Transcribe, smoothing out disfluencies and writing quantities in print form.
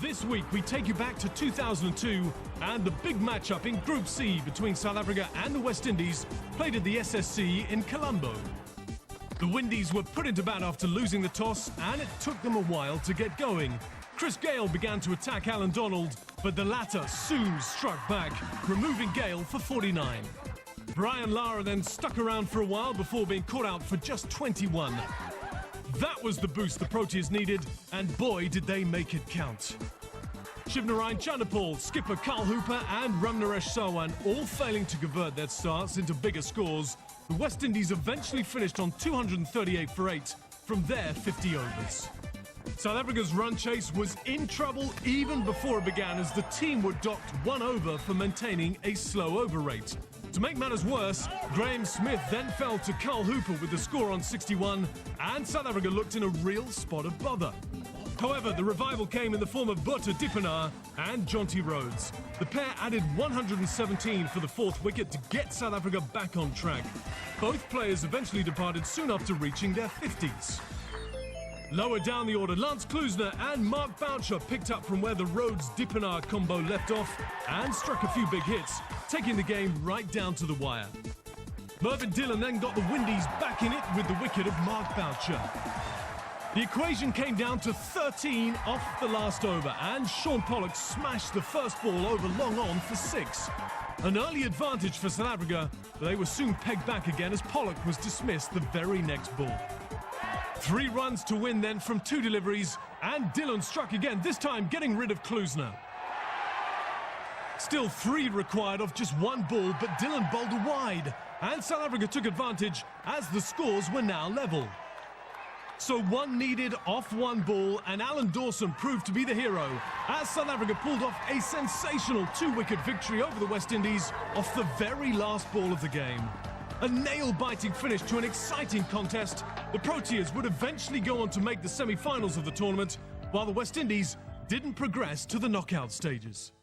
This week we take you back to 2002 and the big matchup in Group C between South Africa and the West Indies played at the SSC in Colombo. The Windies were put into bat after losing the toss and it took them a while to get going. Chris Gayle began to attack Alan Donald, but the latter soon struck back, removing Gayle for 49. Brian Lara then stuck around for a while before being caught out for just 21. That was the boost the Proteas needed, and boy did they make it count. Shivnarine Chanderpaul, skipper Carl Hooper and Ramnaresh Sarwan all failing to convert their starts into bigger scores, the West Indies eventually finished on 238 for 8 from their 50 overs. South Africa's run chase was in trouble even before it began as the team were docked 1 over for maintaining a slow over rate. To make matters worse, Graham Smith then fell to Carl Hooper with the score on 61 and South Africa looked in a real spot of bother. However, the revival came in the form of Botha Dippenaar and Jonty Rhodes. The pair added 117 for the 4th wicket to get South Africa back on track. Both players eventually departed soon after reaching their 50s. Lower down the order, Lance Klusener and Mark Boucher picked up from where the Rhodes-Dippenaar combo left off and struck a few big hits, taking the game right down to the wire. Mervyn Dillon then got the Windies back in it with the wicket of Mark Boucher. The equation came down to 13 off the last over and Shaun Pollock smashed the first ball over long on for 6. An early advantage for South Africa, but they were soon pegged back again as Pollock was dismissed the very next ball. 3 runs to win then from 2 deliveries, and Dillon struck again, this time getting rid of Klusener. Still 3 required off just 1 ball, but Dillon bowled wide, and South Africa took advantage as the scores were now level. So 1 needed off 1 ball, and Alan Dawson proved to be the hero, as South Africa pulled off a sensational 2-wicket victory over the West Indies off the very last ball of the game. A nail-biting finish to an exciting contest. The Proteas would eventually go on to make the semi-finals of the tournament, while the West Indies didn't progress to the knockout stages.